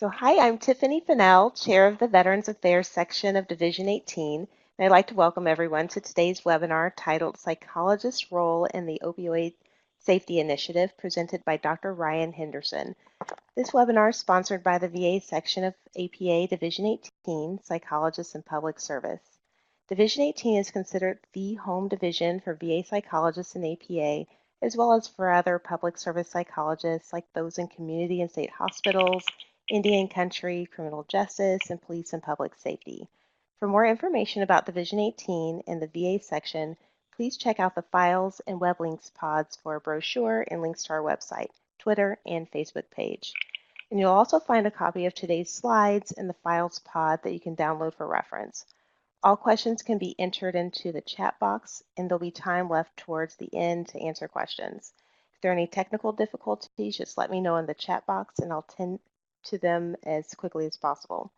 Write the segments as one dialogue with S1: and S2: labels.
S1: Hi, I'm Tiffany Fennell, Chair of the Veterans Affairs section of Division 18, and I'd like to welcome everyone to today's webinar titled Psychologists' Role in the Opioid Safety Initiative, presented by Dr. Ryan Henderson. This webinar is sponsored by the VA section of APA Division 18, Psychologists in Public Service. Division 18 is considered the home division for VA psychologists in APA, as well as for other public service psychologists like those in community and state hospitals, Indian country, criminal justice, and police and public safety. For more information about Division 18 and the VA section, please check out the files and web links pods for a brochure and links to our website, Twitter, and Facebook page. And you'll also find a copy of today's slides in the files pod that you can download for reference. All questions can be entered into the chat box, and there'll be time left towards the end to answer questions. If there are any technical difficulties, just let me know in the chat box and I'll tend to them as quickly as possible.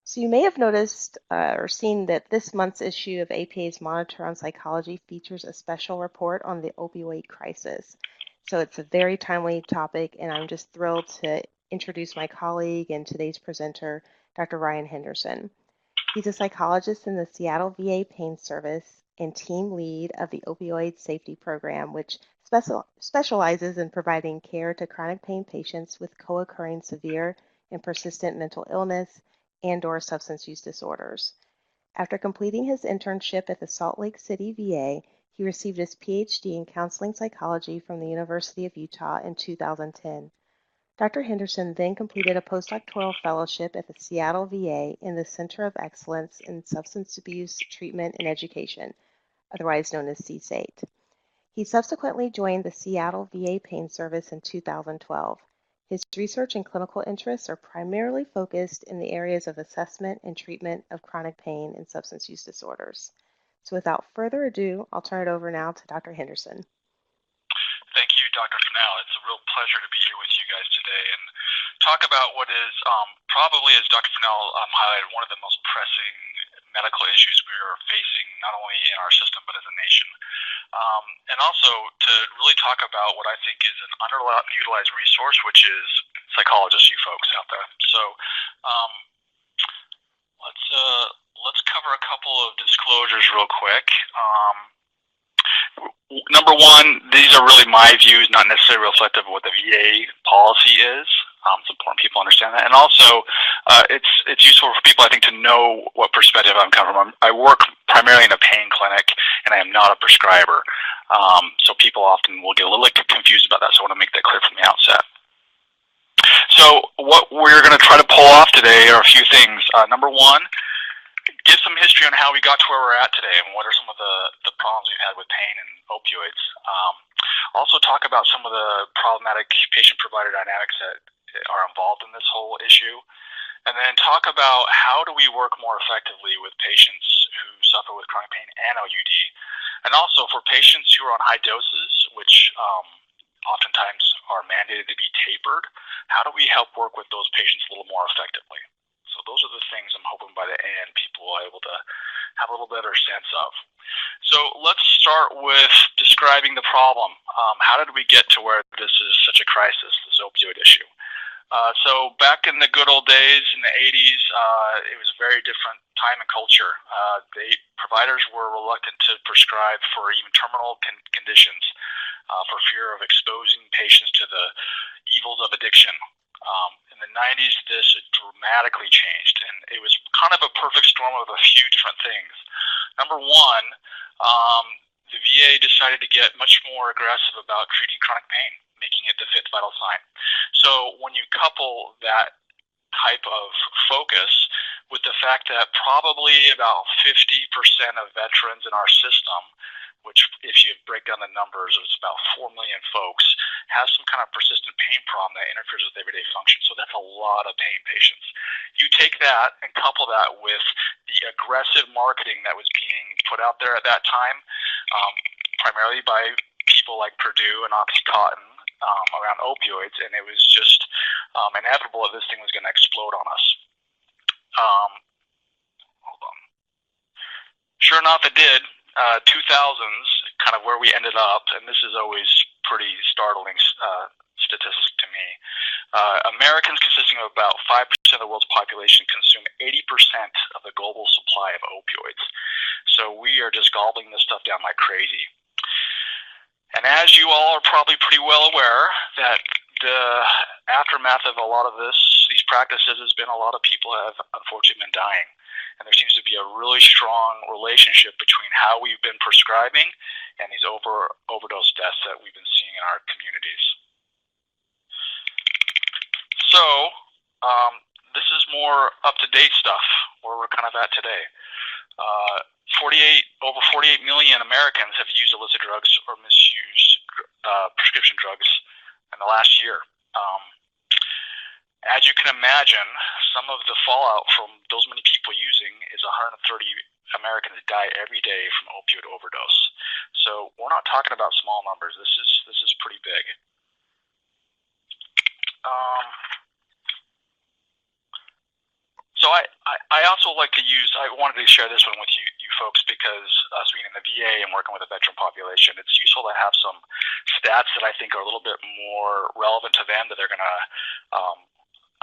S1: So you may have noticed or seen that this month's issue of APA's Monitor on Psychology features a special report on the opioid crisis. So it's a very timely topic, and I'm just thrilled to introduce my colleague and today's presenter, Dr. Ryan Henderson. He's a psychologist in the Seattle VA Pain Service and team lead of the Opioid Safety Program, which specializes in providing care to chronic pain patients with co-occurring severe and persistent mental illness and/or substance use disorders. After completing his internship at the Salt Lake City VA, he received his PhD in counseling psychology from the University of Utah in 2010. Dr. Henderson then completed a postdoctoral fellowship at the Seattle VA in the Center of Excellence in Substance Abuse Treatment and Education, otherwise known as CSATE. He subsequently joined the Seattle VA Pain Service in 2012. His research and clinical interests are primarily focused in the areas of assessment and treatment of chronic pain and substance use disorders. So without further ado, I'll turn it over now to Dr. Henderson.
S2: Thank you, Dr. Fennell. It's a real pleasure to be here with you guys today and talk about what is probably, as Dr. Fennell highlighted, one of the most pressing medical issues we are facing, not only in our system, but as a nation. And also to really talk about what I think is an underutilized resource, which is psychologists, you folks out there. So let's cover a couple of disclosures real quick. Number one, these are really my views, not necessarily reflective of what the VA policy is. It's important people understand that. And also, it's useful for people, I think, to know what perspective I'm coming from. I work primarily in a pain clinic, and I am not a prescriber. So people often will get a little confused about that, so I want to make that clear from the outset. So what we're going to try to pull off today are a few things. Number one, give some history on how we got to where we're at today and what are some of the problems we've had with pain and opioids. Also talk about some of the problematic patient-provider dynamics that are involved in this whole issue. And then talk about how do we work more effectively with patients who suffer with chronic pain and OUD. And also for patients who are on high doses, which oftentimes are mandated to be tapered, how do we help work with those patients a little more effectively? So those are the things I'm hoping by the end people will be able to have a little better sense of. So let's start with describing the problem. How did we get to where this is such a crisis, this opioid issue? So back in the good old days, in the 80s, it was a very different time and culture. Providers were reluctant to prescribe for even terminal conditions for fear of exposing patients to the evils of addiction. In the 90s, this dramatically changed, and it was kind of a perfect storm of a few different things. Number one, the VA decided to get much more aggressive about treating chronic pain, making it the fifth vital sign. So when you couple that type of focus with the fact that probably about 50% of veterans in our system, which if you break down the numbers, it's about 4 million folks, has some kind of persistent pain problem that interferes with everyday function. So that's a lot of pain patients. You take that and couple that with the aggressive marketing that was being put out there at that time, primarily by people like Purdue and OxyContin around opioids, and it was just inevitable that this thing was going to explode on us. Hold on. Sure enough, it did. 2000s, kind of where we ended up, and this is always pretty startling statistic to me. Americans consisting talking about 5% of the world's population consume 80% of the global supply of opioids. So we are just gobbling this stuff down like crazy. And as you all are probably pretty well aware, that the aftermath of a lot of these practices has been a lot of people have unfortunately been dying. And there seems to be a really strong relationship between how we've been prescribing and these overdose deaths that we've been seeing in our communities. So this is more up-to-date stuff, where we're kind of at today. Over 48 million Americans have used illicit drugs or misused prescription drugs in the last year. As you can imagine, some of the fallout from those many people using is 130 Americans die every day from opioid overdose. So we're not talking about small numbers. This is pretty big. So I also like to I wanted to share this one with you folks, because us being in the VA and working with a veteran population, it's useful to have some stats that I think are a little bit more relevant to them, that they're going to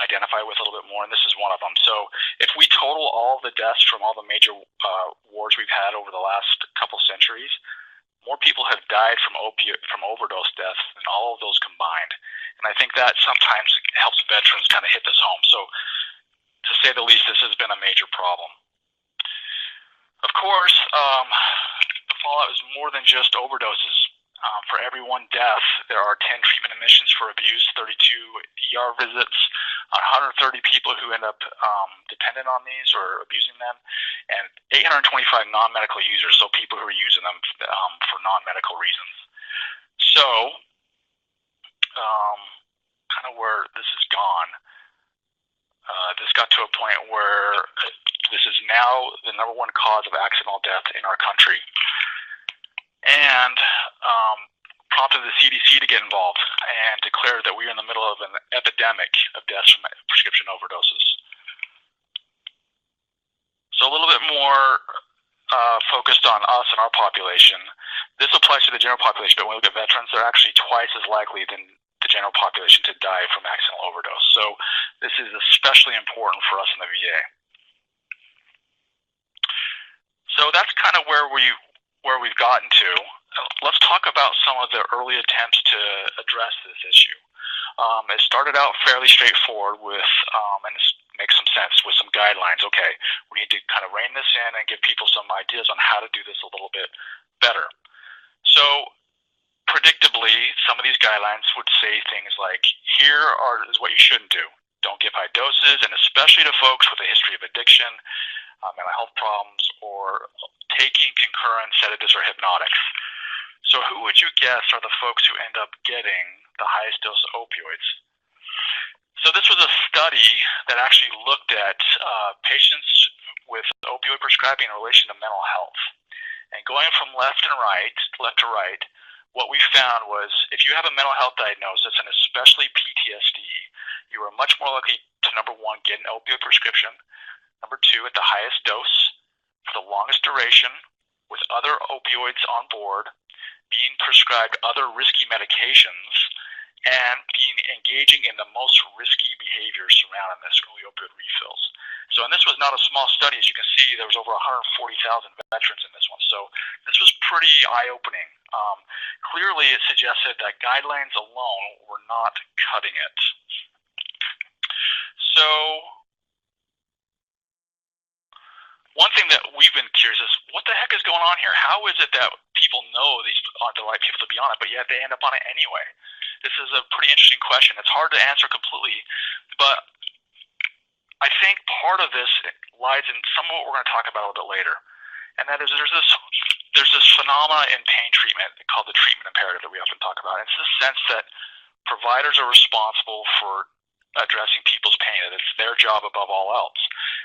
S2: identify with a little bit more, and this is one of them. So if we total all the deaths from all the major wars we've had over the last couple centuries, more people have died from overdose deaths than all of those combined. And I think that sometimes helps veterans kind of hit this home. So to say the least, this has been a major problem. Of course, the fallout is more than just overdoses. For every one death, there are 10 treatment admissions for abuse, 32 ER visits, 130 people who end up dependent on these or abusing them, and 825 non-medical users, so people who are using them for non-medical reasons. So, kind of where this has gone, this got to a point where this is now the #1 cause of accidental death in our country, and prompted the CDC to get involved and declared that we are in the middle of an epidemic of deaths from prescription overdoses. So a little bit more focused on us and our population. This applies to the general population, but when we look at veterans, they're actually twice as likely than the general population to die from accidental overdose. So this is especially important for us in the VA. So that's kind of where we've gotten to. Let's talk about some of the early attempts to address this issue. It started out fairly straightforward with, and this makes some sense, with some guidelines. Okay, we need to kind of rein this in and give people some ideas on how to do this a little bit better. So predictably, some of these guidelines would say things like, is what you shouldn't do. Don't give high doses, and especially to folks with a history of addiction, mental health problems, or taking concurrent sedatives or hypnotics. So who would you guess are the folks who end up getting the highest dose of opioids? So this was a study that actually looked at patients with opioid prescribing in relation to mental health. And going from left to right, what we found was if you have a mental health diagnosis, and especially PTSD, you are much more likely to, #1, get an opioid prescription, #2, at the highest dose, for the longest duration, with other opioids on board, being prescribed other risky medications, and engaging in the most risky behaviors surrounding this, early opioid refills. So, and this was not a small study. As you can see, there was over 140,000 veterans in this one. So this was pretty eye-opening. Clearly, it suggested that guidelines alone were not cutting it. So one thing that we've been curious is, what the heck is going on here? How is it that people know these aren't the right people to be on it, but yet they end up on it anyway? This is a pretty interesting question. It's hard to answer completely, but I think part of this lies in some of what we're going to talk about a little bit later, and that is there's this phenomena in pain treatment called the treatment imperative that we often talk about. It's this sense that providers are responsible for addressing people's pain, that it's their job above all else.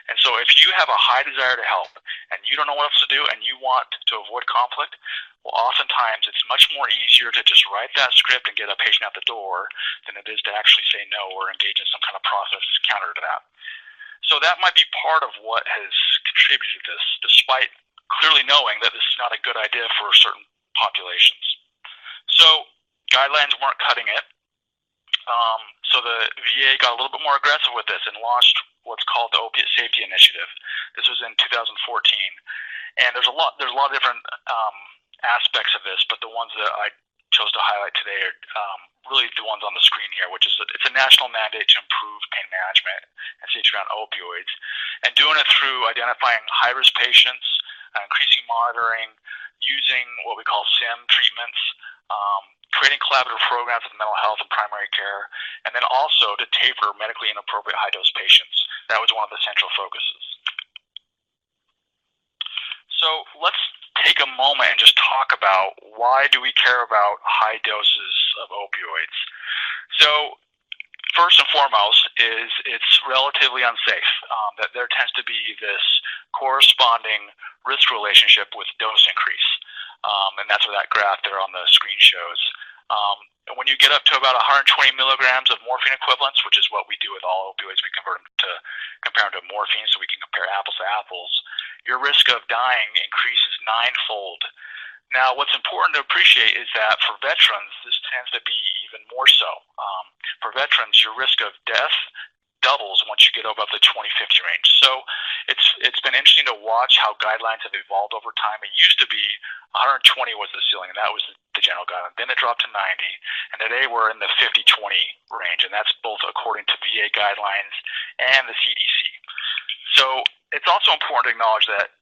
S2: And so if you have a high desire to help and you don't know what else to do and you want to avoid conflict, well, oftentimes it's much more easier to just write that script and get a patient out the door than it is to actually say no or engage in some kind of process counter to that. So that might be part of what has contributed to this, despite clearly knowing that this is not a good idea for certain populations. So guidelines weren't cutting it. So the VA got a little bit more aggressive with this and launched what's called the Opiate Safety Initiative. This was in 2014, and there's a lot of different aspects of this, but the ones that I chose to highlight today are really the ones on the screen here, which is it's a national mandate to improve pain management and safety around opioids, and doing it through identifying high-risk patients, increasing monitoring, using what we call SIM treatments, creating collaborative programs with mental health and primary care, and then also to taper medically inappropriate high-dose patients. That was one of the central focuses. So let's take a moment and just talk about why do we care about high doses of opioids. So first and foremost is it's relatively unsafe. That there tends to be this corresponding risk relationship with dose increase. And that's what that graph there on the screen shows. And when you get up to about 120 milligrams of morphine equivalents, which is what we do with all opioids, we compare them to morphine so we can compare apples to apples, your risk of dying increases ninefold. Now, what's important to appreciate is that for veterans, this tends to be even more so. For veterans, your risk of death doubles once you get above the 20-50 range. So it's been interesting to watch how guidelines have evolved over time. It used to be 120 was the ceiling, and that was the general guideline. Then it dropped to 90, and today we're in the 50-20 range, and that's both according to VA guidelines and the CDC. So it's also important to acknowledge that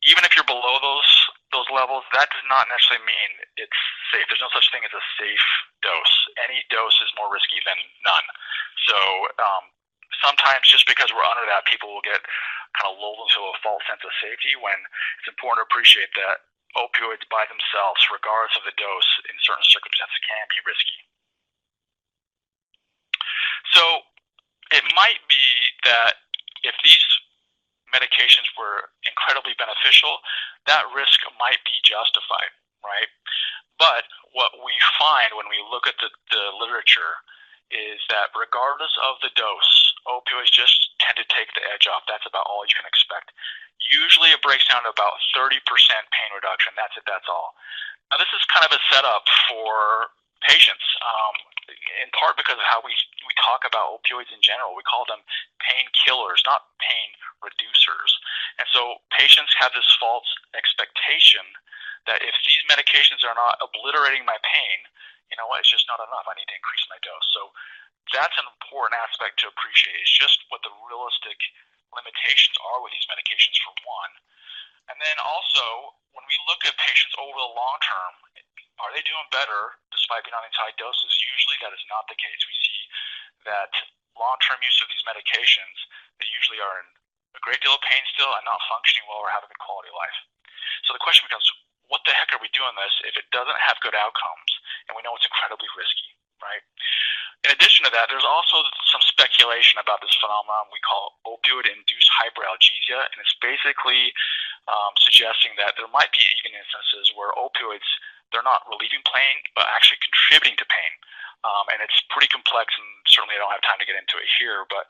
S2: even if you're below those levels, that does not necessarily mean it's safe. There's no such thing as a safe dose. Any dose is more risky than none. So sometimes just because we're under that, people will get kind of lulled into a false sense of safety, when it's important to appreciate that opioids by themselves, regardless of the dose, in certain circumstances can be risky. So it might be that if these medications were incredibly beneficial, that risk might be justified, right? But what we find when we look at the literature is that regardless of the dose, opioids just tend to take the edge off. That's about all you can expect. Usually it breaks down to about 30% pain reduction. That's it, that's all. Now this is kind of a setup for patients, in part because of how we talk about opioids in general. We call them painkillers, not pain reducers. And so patients have this false expectation that if these medications are not obliterating my pain, you know what, it's just not enough. I need to increase my dose. So that's an important aspect to appreciate. It's just what the realistic limitations are with these medications, for one. And then also, when we look at patients over the long term, are they doing better despite being on these high doses? Usually that is not the case. We see that long-term use of these medications, they usually are in a great deal of pain still and not functioning well or having a good quality of life. So the question becomes, what the heck are we doing this if it doesn't have good outcomes? And we know it's incredibly risky, right? In addition to that, there's also some speculation about this phenomenon we call opioid-induced hyperalgesia, and it's basically suggesting that there might be even instances where opioids, they're not relieving pain, but actually contributing to pain. And it's pretty complex, and certainly I don't have time to get into it here, but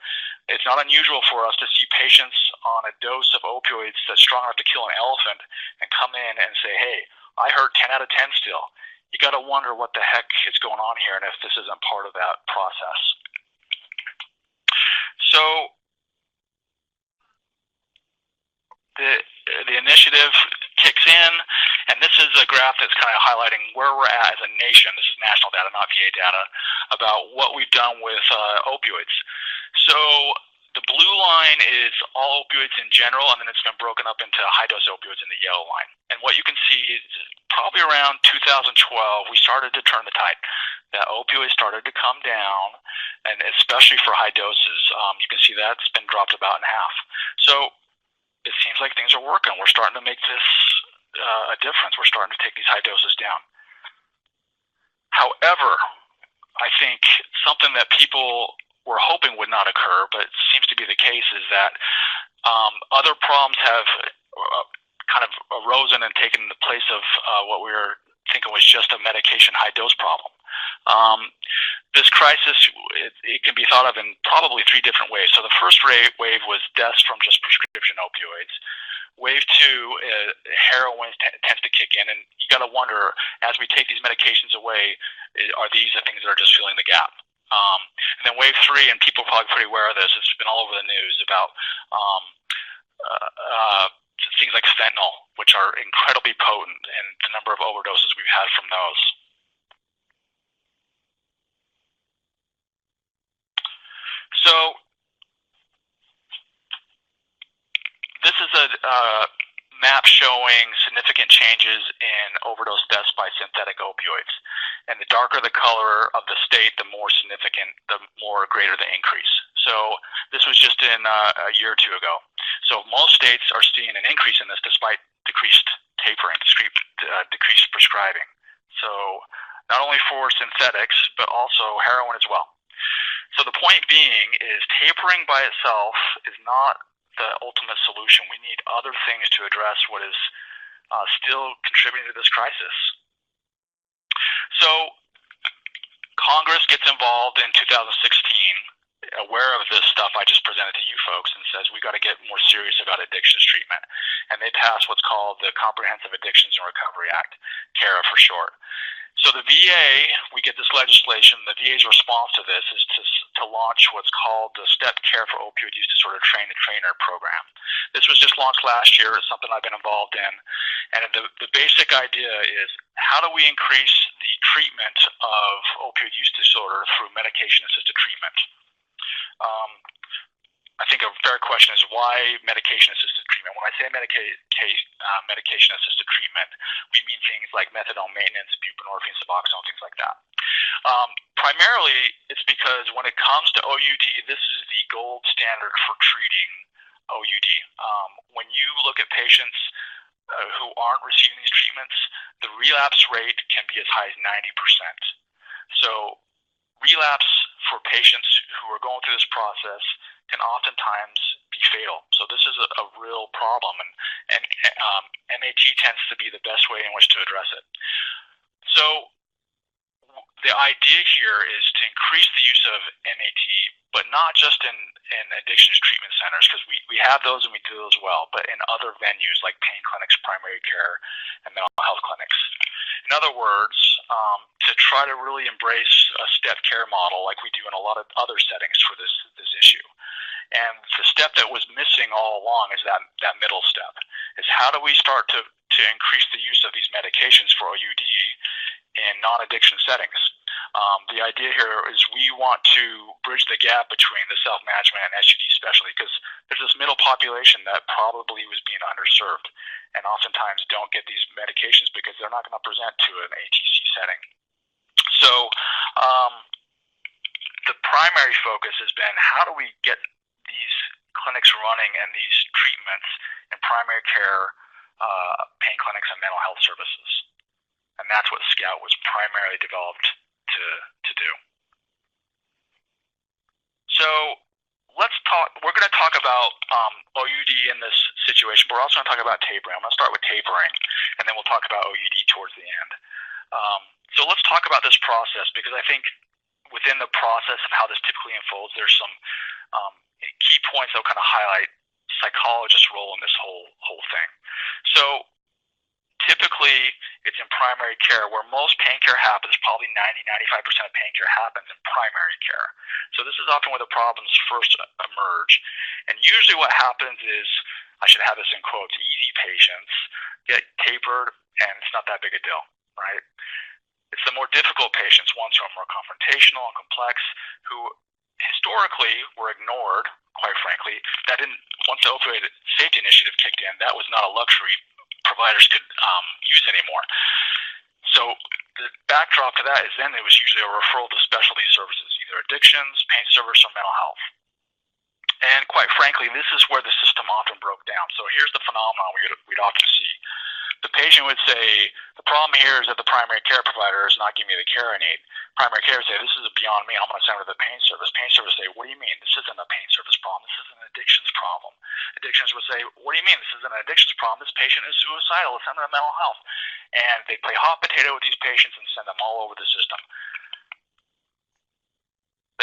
S2: it's not unusual for us to see patients on a dose of opioids that's strong enough to kill an elephant and come in and say, hey, I heard 10 out of 10 still. You got to wonder what the heck is going on here and if this isn't part of that process. So the initiative kicks in, and this is a graph that's kind of highlighting where we're at as a nation. This is national data, not VA data, about what we've done with opioids. So the blue line is all opioids in general, and then it's been broken up into high-dose opioids in the yellow line. And what you can see is probably around 2012, we started to turn the tide. That opioids started to come down, and especially for high doses, you can see that's been dropped about in half. So it seems like things are working. We're starting to make this a difference. We're starting to take these high doses down. However, I think something that people were hoping would not occur, but seems to be the case, is that other problems have kind of arisen and taken the place of what we were thinking was just a medication high dose problem. This crisis, it can be thought of in probably three different ways. So the first wave was deaths from just prescription opioids. Wave two, heroin tends to kick in, and you got to wonder, as we take these medications away, are these the things that are just filling the gap? And then wave 3, and people are probably pretty aware of this, it's been all over the news about things like fentanyl, which are incredibly potent, and the number of overdoses we've had from those. So this is a map showing significant changes in overdose deaths by synthetic opioids. And the darker the color of the state, the more significant, the more greater the increase. So this was just in a year or two ago. So most states are seeing an increase in this despite decreased tapering, decreased prescribing. So not only for synthetics, but also heroin as well. So the point being is tapering by itself is not the ultimate solution. We need other things to address what is still contributing to this crisis. So Congress gets involved in 2016, aware of this stuff I just presented to you folks, and says we got to get more serious about addictions treatment. And they pass what's called the Comprehensive Addictions and Recovery Act, CARA for short. So the VA, we get this legislation, the VA's response to this is to launch what's called the Step Care for Opioid Use Disorder Train-the-Trainer program. This was just launched last year. It's something I've been involved in. And the basic idea is how do we increase the treatment of opioid use disorder through medication-assisted treatment? I think a fair question is why medication-assisted treatment? When I say medication-assisted treatment, we mean things like methadone maintenance, buprenorphine, Suboxone, things like that. Primarily, it's because when it comes to OUD, this is the gold standard for treating OUD. When you look at patients who aren't receiving these treatments, the relapse rate can be as high as 90%. So relapse for patients who are going through this process can oftentimes be fatal. So this is a real problem, and MAT tends to be the best way in which to address it. So the idea here is to increase the use of MAT, but not just in addictions treatment centers, because we have those and we do those well, but in other venues like pain clinics, primary care, and mental health clinics. In other words, to try to really embrace a step care model like we do in a lot of other settings for this issue. And the step that was missing all along is that middle step, is how do we start to increase the use of these medications for OUD in non-addiction settings. The idea here is we want to bridge the gap between the self-management and SUD specialty, because there's this middle population that probably was being underserved and oftentimes don't get these medications because they're not going to present to an ATC setting. So the primary focus has been how do we get these clinics running and these treatments in primary care, pain clinics, and mental health services. And that's what SCOUT was primarily developed to do. So we're going to talk about OUD in this situation, but we're also going to talk about tapering. I'm going to start with tapering, and then we'll talk about OUD towards the end. So let's talk about this process, because I think within the process of how this typically unfolds, there's some key points that will kind of highlight psychologists' role in this whole thing. So typically, it's in primary care, where most pain care happens. Probably 90-95% of pain care happens in primary care. So this is often where the problems first emerge. And usually what happens is, I should have this in quotes, easy patients get tapered, and it's not that big a deal, right? It's the more difficult patients, ones who are more confrontational and complex, who historically were ignored, quite frankly. Once the Opioid Safety Initiative kicked in, that was not a luxury providers could use anymore. So the backdrop to that is then it was usually a referral to specialty services, either addictions, pain service, or mental health. And quite frankly, this is where the system often broke down. So here's the phenomenon we'd often see. The patient would say, the problem here is that the primary care provider is not giving me the care I need. Primary care would say, this is beyond me, I'm going to send her to the pain service. Pain service would say, what do you mean? This isn't a pain service problem, this is an addictions problem. Addictions would say, what do you mean? This isn't an addictions problem, this patient is suicidal, let's send her to mental health. And they play hot potato with these patients and send them all over the system.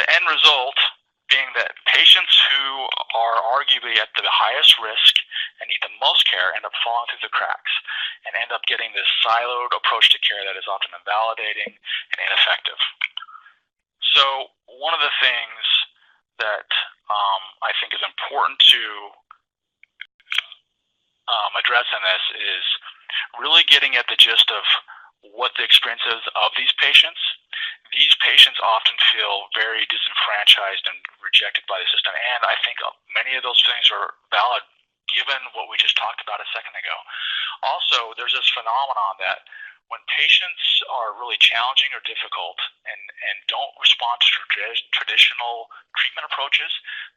S2: The end result being that patients who are arguably at the highest risk and need the most care end up falling through the cracks and end up getting this siloed approach to care that is often invalidating and ineffective. So one of the things that I think is important to address in this is really getting at the gist of what the experience is of these patients. These patients often feel very disenfranchised and rejected by the system, and I think many of those things are valid given what we just talked about a second ago. Also, there's this phenomenon that when patients are really challenging or difficult and don't respond to traditional treatment approaches,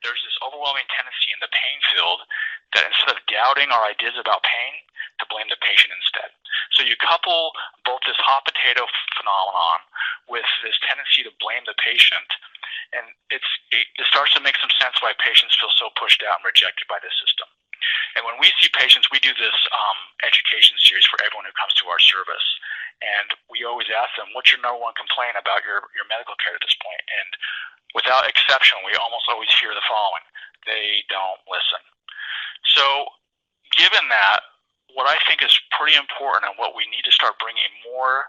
S2: there's this overwhelming tendency in the pain field that instead of doubting our ideas about pain, to blame the patient instead. So you couple both this hot potato phenomenon with this tendency to blame the patient, and it starts to make some sense why patients feel so pushed out and rejected by the system. And when we see patients, we do this education series for everyone who comes to our service. And we always ask them, what's your number one complaint about your medical care at this point? And without exception, we almost always hear the following: they don't listen. So given that, what I think is pretty important and what we need to start bringing more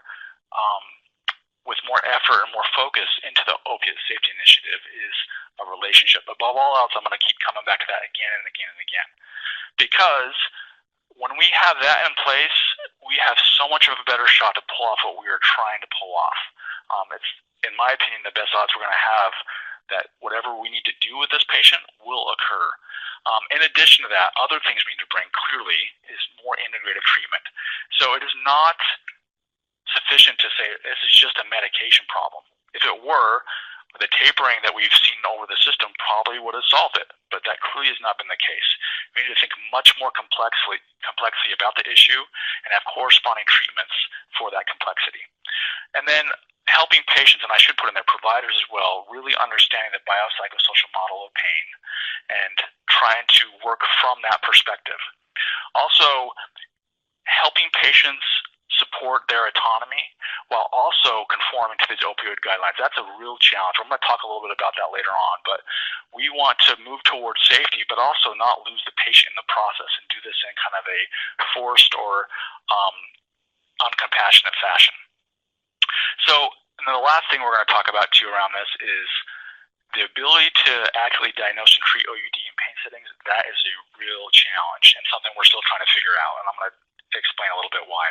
S2: with more effort and more focus into the Opiate Safety Initiative is a relationship. Above all else, I'm going to keep coming back to that again and again and again. Because when we have that in place, we have so much of a better shot to pull off what we are trying to pull off. It's, in my opinion, the best odds we're going to have that whatever we need to do with this patient will occur. In addition to that, other things we need to bring clearly is more integrative treatment. So it is not sufficient to say this is just a medication problem. If it were, the tapering that we've seen over the system probably would have solved it, but that clearly has not been the case. We need to think much more complexly about the issue and have corresponding treatments for that complexity. And then helping patients, and I should put in there providers as well, really understanding the biopsychosocial model of pain and trying to work from that perspective. Also, helping patients support their autonomy while also conforming to these opioid guidelines. That's a real challenge. I'm going to talk a little bit about that later on, but we want to move towards safety, but also not lose the patient in the process and do this in kind of a forced or uncompassionate fashion. So, and then the last thing we're going to talk about too around this is the ability to accurately diagnose and treat OUD in pain settings. That is a real challenge and something we're still trying to figure out, and I'm going to explain a little bit why.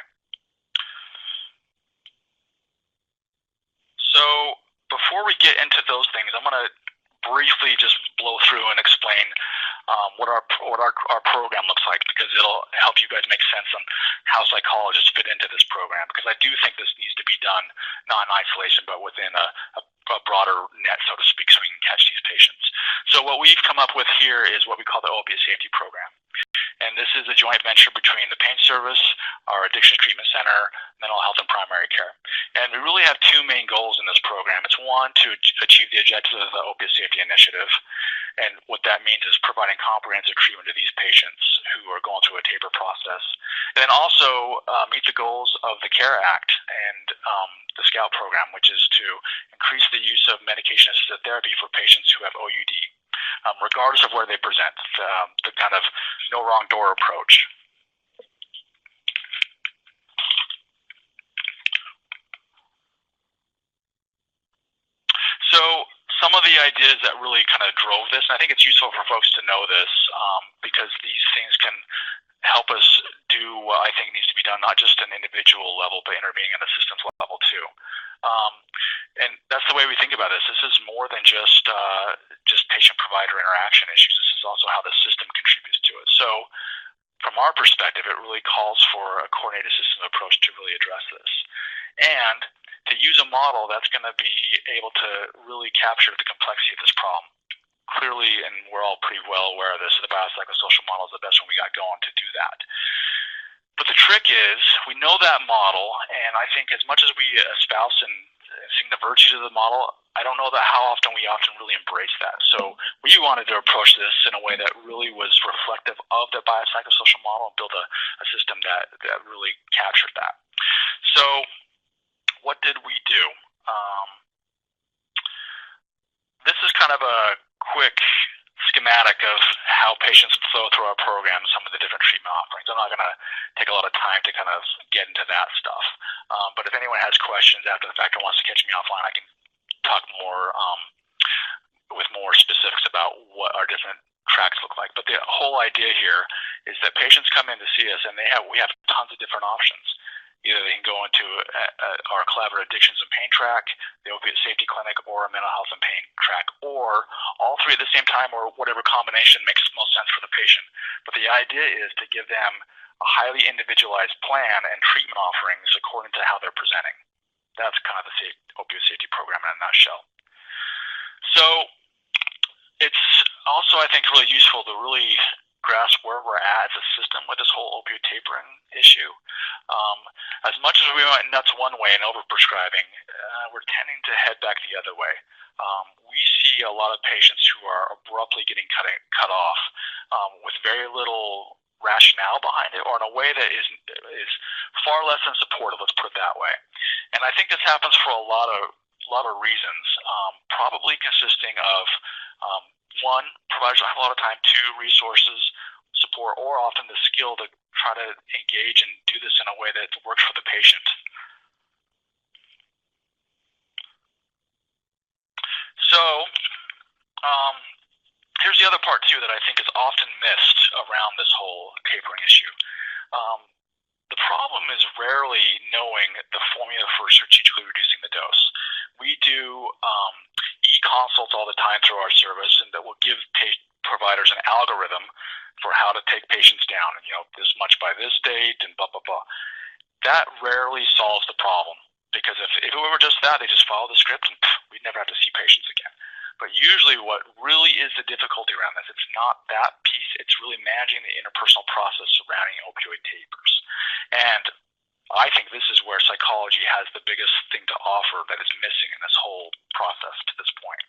S2: So before we get into those things, I'm going to briefly just blow through and explain what our program looks like, because it'll help you guys make sense on how psychologists fit into this program, because I do think this needs to be done not in isolation but within a broader net, so to speak, so we can catch these patients. So what we've come up with here is what we call the Opiate Safety Program. And this is a joint venture between the Pain Service, our Addiction Treatment Center, Mental Health, and Primary Care. And we really have two main goals in this program. It's one, to achieve the objectives of the Opiate Safety Initiative. And what that means is providing comprehensive treatment to these patients who are going through a taper process. And then also meet the goals of the CARE Act and the SCOUT program, which is to increase the use of medication-assisted therapy for patients who have OUD. Regardless of where they present, the kind of no wrong door approach. So some of the ideas that really kind of drove this, and I think it's useful for folks to know this, because these things can help us do what I think needs to be done, not just at an individual level, but intervening at a systems level too. And that's the way we think about this. This is more than just patient-provider interaction issues. This is also how the system contributes to it. So from our perspective, it really calls for a coordinated system approach to really address this. And to use a model that's going to be able to really capture the complexity of this problem. Clearly, and we're all pretty well aware of this, the biopsychosocial model is the best one we got going to do that. But the trick is, we know that model, and I think as much as we espouse and sing the virtues of the model, I don't know that how often we really embrace that. So we wanted to approach this in a way that really was reflective of the biopsychosocial model and build a system that really captured that. So what did we do? This is kind of a quick schematic of how patients flow through our program, some of the different treatment offerings. I'm not going to take a lot of time to kind of get into that stuff. But if anyone has questions after the fact or wants to catch me offline, I can talk more about what our different tracks look like. But the whole idea here is that patients come in to see us, and we have tons of different options. Either they can go into our collaborative addictions and pain track, the opiate safety clinic, or a mental health and pain track, or all three at the same time, or whatever combination makes most sense for the patient. But the idea is to give them a highly individualized plan and treatment offerings according to how they're presenting. That's kind of the opioid safety program in a nutshell. So it's also, I think, really useful to really grasp where we're at as a system with this whole opioid tapering issue. As much as we went nuts one way and overprescribing, we're tending to head back the other way. We see a lot of patients who are abruptly getting cut off with very little rationale behind it, or in a way that is far less than supportive. Let's put it that way. And I think this happens for a lot of reasons, probably consisting of one, providers don't have a lot of time, two, resources, support, or often the skill to try to engage and do this in a way that works for the patient. So here's the other part too that I think is often missed around this whole tapering issue. The problem is rarely knowing the formula for strategically reducing the dose. We do e-consults all the time through our service, and that will give providers an algorithm for how to take patients down, and this much by this date, and blah blah blah. That rarely solves the problem, because if it were just that, they just follow the script, and we'd never have to see patients again. But usually, what really is the difficulty around this, it's not that piece. It's really managing the interpersonal process surrounding opioid tapers, and I think this is where psychology has the biggest thing to offer that is missing in this whole process to this point.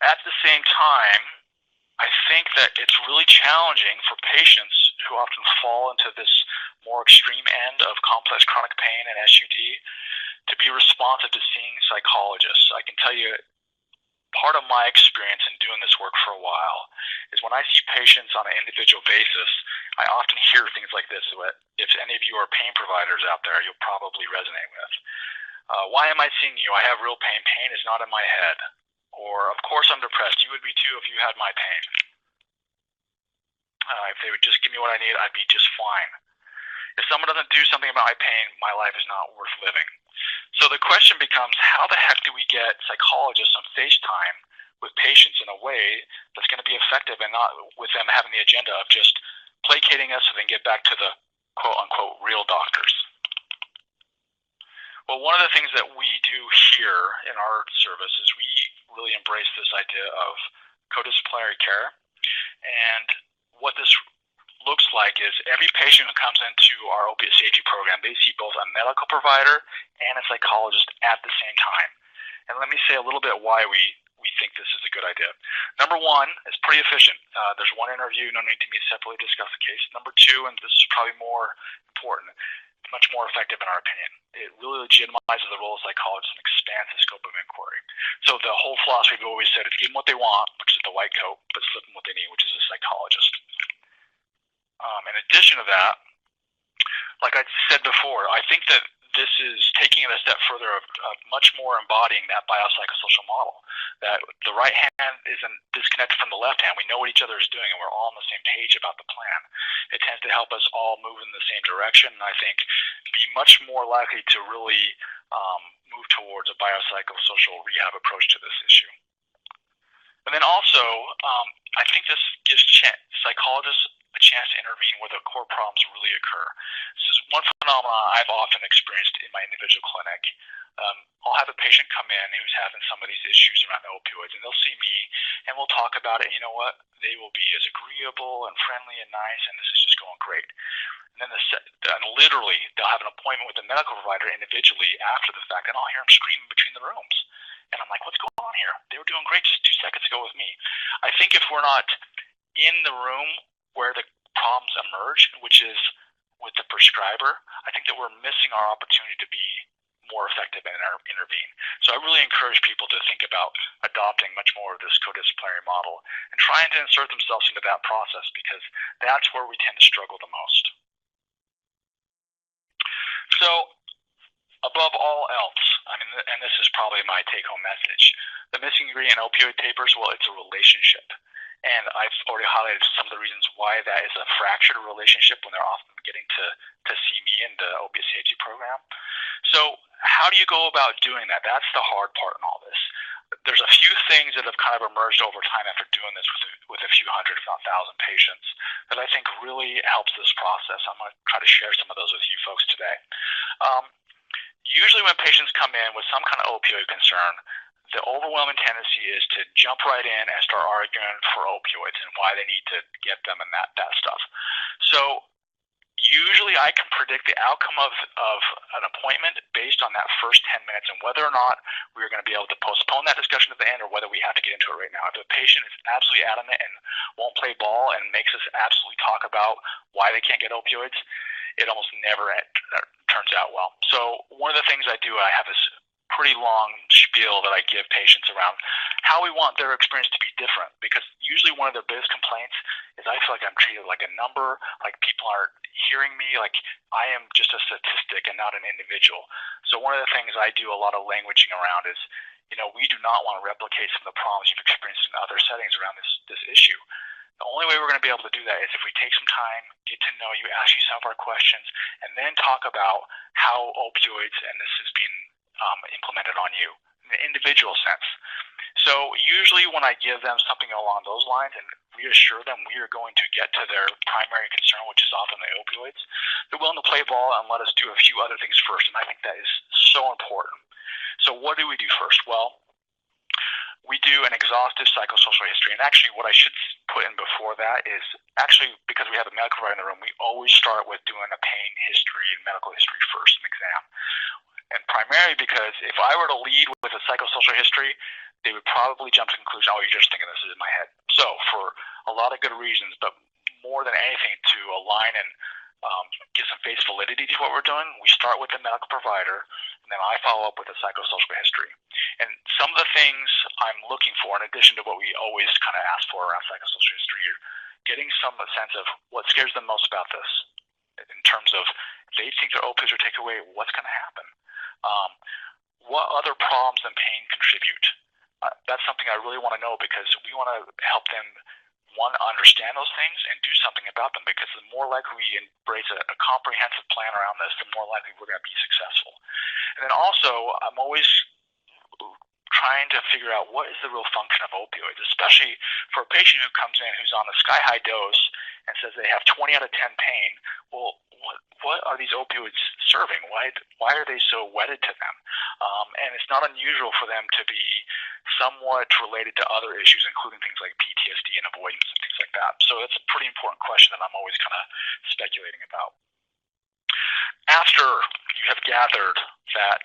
S2: At the same time, I think that it's really challenging for patients who often fall into this more extreme end of complex chronic pain and SUD to be responsive to seeing psychologists. I can tell you, part of my experience in doing this work for a while is when I see patients on an individual basis, I often hear things like this. If any of you are pain providers out there, you'll probably resonate with. Why am I seeing you? I have real pain. Pain is not in my head. Or, of course, I'm depressed. You would be too if you had my pain. If they would just give me what I need, I'd be just fine. If someone doesn't do something about my pain, my life is not worth living. So the question becomes, how the heck do we get psychologists on FaceTime with patients in a way that's going to be effective and not with them having the agenda of just placating us so they can get back to the quote-unquote real doctors? Well, one of the things that we do here in our service is we really embrace this idea of co-disciplinary care. And what this looks like is every patient who comes into our opiate safety program, they see both a medical provider and a psychologist at the same time. And let me say a little bit why we think this is a good idea. Number one, it's pretty efficient. There's one interview, no need to meet separately to discuss the case. Number two, and this is probably more important, much more effective in our opinion. It really legitimizes the role of psychologists and expands the scope of inquiry. So the whole philosophy we've always said is give them what they want, which is the white coat, but slip them what they need, which is a psychologist. In addition to that, like I said before, I think that this is taking it a step further of much more embodying that biopsychosocial model, that the right hand isn't disconnected from the left hand. We know what each other is doing, and we're all on the same page about the plan. It tends to help us all move in the same direction, and I think be much more likely to really move towards a biopsychosocial rehab approach to this issue. And then also, I think this gives psychologists a chance to intervene where the core problems really occur. This is one phenomenon I've often experienced in my individual clinic. I'll have a patient come in who's having some of these issues around the opioids, and they'll see me, and we'll talk about it. And you know what? They will be as agreeable and friendly and nice, and this is just going great. And then and literally, they'll have an appointment with the medical provider individually after the fact, and I'll hear them screaming between the rooms. And I'm like, what's going on here? They were doing great just 2 seconds ago with me. I think if we're not in the room where the problems emerge, which is with the prescriber, I think that we're missing our opportunity to be more effective and intervene. So I really encourage people to think about adopting much more of this co-disciplinary model and trying to insert themselves into that process, because that's where we tend to struggle the most. So above all else, I mean, and this is probably my take-home message. The missing ingredient in opioid tapers, well, it's a relationship. And I've already highlighted some of the reasons why that is a fractured relationship when they're often getting to see me in the opiate safety program. So how do you go about doing that? That's the hard part in all this. There's a few things that have kind of emerged over time after doing this with a few hundred, if not 1,000 patients that I think really helps this process. I'm going to try to share some of those with you folks today. Usually when patients come in with some kind of opioid concern, the overwhelming tendency is to jump right in and start arguing for opioids and why they need to get them and that stuff. So usually I can predict the outcome of an appointment based on that first 10 minutes and whether or not we're going to be able to postpone that discussion at the end or whether we have to get into it right now. If the patient is absolutely adamant and won't play ball and makes us absolutely talk about why they can't get opioids, it almost never turns out well. So one of the things I do, I have this pretty long spiel that I give patients around how we want their experience to be different, because usually one of their biggest complaints is I feel like I'm treated like a number, like people aren't hearing me, like I am just a statistic and not an individual. So one of the things I do a lot of languaging around is, we do not want to replicate some of the problems you've experienced in other settings around this issue. The only way we're going to be able to do that is if we take some time, get to know you, ask you some of our questions, and then talk about how opioids and this is being implemented on you in an individual sense. So usually when I give them something along those lines and reassure them we are going to get to their primary concern, which is often the opioids, they're willing to play ball and let us do a few other things first, and I think that is so important. So what do we do first? Well, we do an exhaustive psychosocial history, and actually what I should put in before that is actually because we have a medical provider in the room, we always start with doing a pain history and medical history first, an exam. And primarily because if I were to lead with a psychosocial history, they would probably jump to the conclusion, oh, you're just thinking this is in my head. So for a lot of good reasons, but more than anything to align and give some face validity to what we're doing, we start with the medical provider, and then I follow up with a psychosocial history. And some of the things I'm looking for, in addition to what we always kind of ask for around psychosocial history, are getting some sense of what scares them most about this. In terms of if they think their opioids are taken away, what's going to happen? What other problems and pain contribute? That's something I really want to know, because we want to help them, one, understand those things and do something about them, because the more likely we embrace a comprehensive plan around this, the more likely we're going to be successful. And then also, I'm always trying to figure out what is the real function of opioids, especially for a patient who comes in who's on a sky-high dose and says they have 20 out of 10 pain. Well, what are these opioids serving? Why are they so wedded to them? And it's not unusual for them to be somewhat related to other issues, including things like PTSD and avoidance and things like that. So that's a pretty important question that I'm always kind of speculating about. After you have gathered that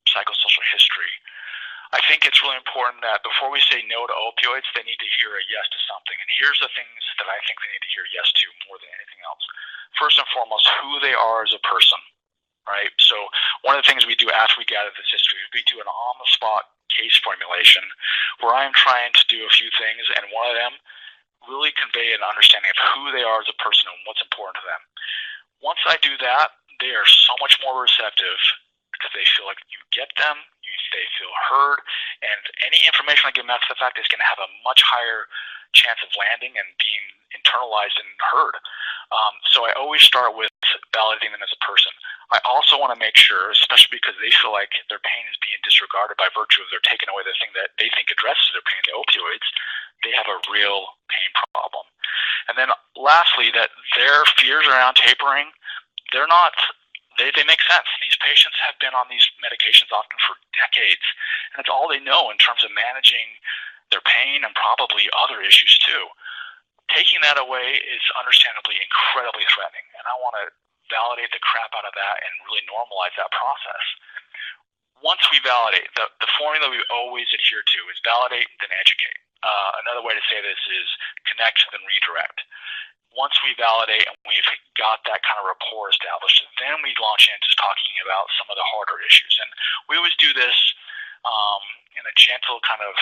S2: psychosocial history, I think it's really important that before we say no to opioids, they need to hear a yes to something. And here's the things that I think they need to hear yes to more than anything else. First and foremost, who they are as a person, right? So one of the things we do after we gather this history is we do an on-the-spot case formulation where I'm trying to do a few things, and one of them really convey an understanding of who they are as a person and what's important to them. Once I do that, they are so much more receptive because they feel like you get them, they feel heard, and any information I give them after the fact is going to have a much higher chance of landing and being internalized and heard. So I always start with validating them as a person. I also want to make sure, especially because they feel like their pain is being disregarded by virtue of they're taking away the thing that they think addresses their pain, the opioids, they have a real pain problem. And then lastly, that their fears around tapering, they make sense. These patients have been on these medications often for decades, and it's all they know in terms of managing their pain and probably other issues too. Taking that away is understandably incredibly threatening, and I want to validate the crap out of that and really normalize that process. Once we validate, the formula we always adhere to is validate, then educate. Another way to say this is connect, then redirect. Once we validate and we've got that kind of rapport established, then we launch into talking about some of the harder issues. And we always do this in a gentle kind of